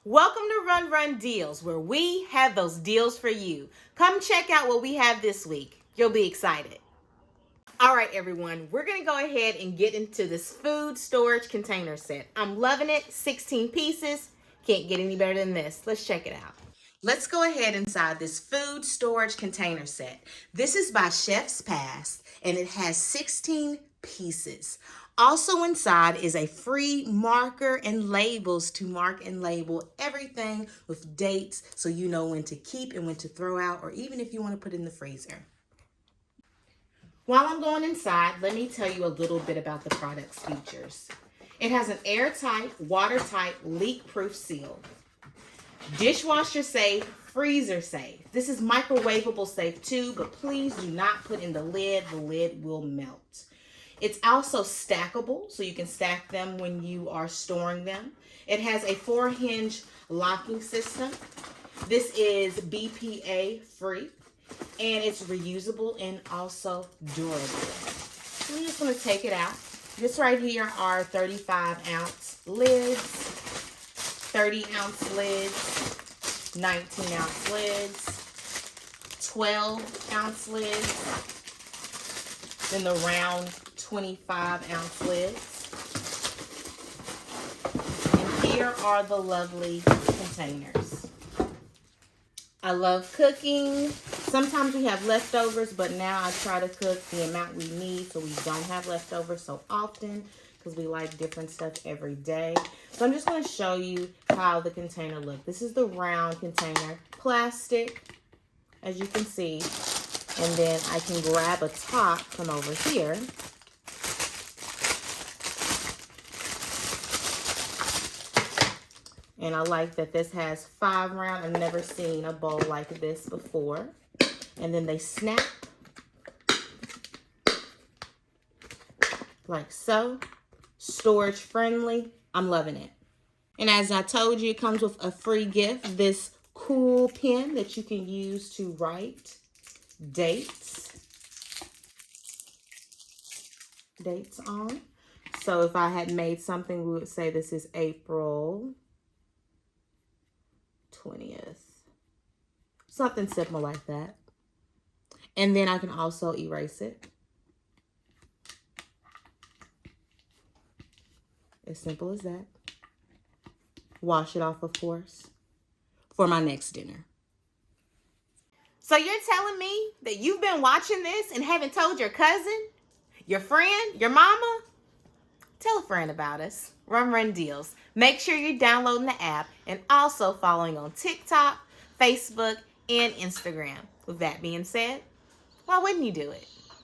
Welcome to Run Deals, where we have those deals for you. Come check out what we have this week. You'll be excited. All right, everyone, we're going to go ahead and get into this food storage container set. I'm loving it. 16 pieces. Can't get any better than this. Let's check it out. Let's go ahead inside this food storage container set. This is by Chef's Pass, and it has 16 pieces. Also inside is a free marker and labels to mark and label everything with dates so you know when to keep and when to throw out, or even if you want to put in the freezer. While I'm going inside, let me tell you a little bit about the product's features. It has an airtight, watertight, leak-proof seal. Dishwasher safe, freezer safe. This is microwavable safe too, but please do not put in the lid. The lid will melt. It's also stackable, so you can stack them when you are storing them. It has a 4-hinge locking system. This is BPA-Free, and it's reusable and also durable. So I'm just going to take it out. This right here are 35-ounce lids, 30-ounce lids, 19-ounce lids, 12-ounce lids, then the round 25-ounce lids. And here are the lovely containers. I love cooking. Sometimes we have leftovers, but now I try to cook the amount we need so we don't have leftovers so often, because we like different stuff every day. So I'm just going to show you how the container looks. This is the round container, plastic, as you can see. And then I can grab a top from over here. And I like that this has 5 rounds. I've never seen a bowl like this before. And then they snap like so. Storage friendly. I'm loving it. And as I told you, it comes with a free gift. This cool pen that you can use to write dates on. So if I had made something, we would say this is April 20th. Something simple like that. And then I can also erase it. As simple as that. Wash it off, of course, for my next dinner. So you're telling me that you've been watching this and haven't told your cousin, your friend, your mama? Tell a friend about us. Run Deals. Make sure you're downloading the app and also following on TikTok, Facebook, and Instagram. With that being said, why wouldn't you do it?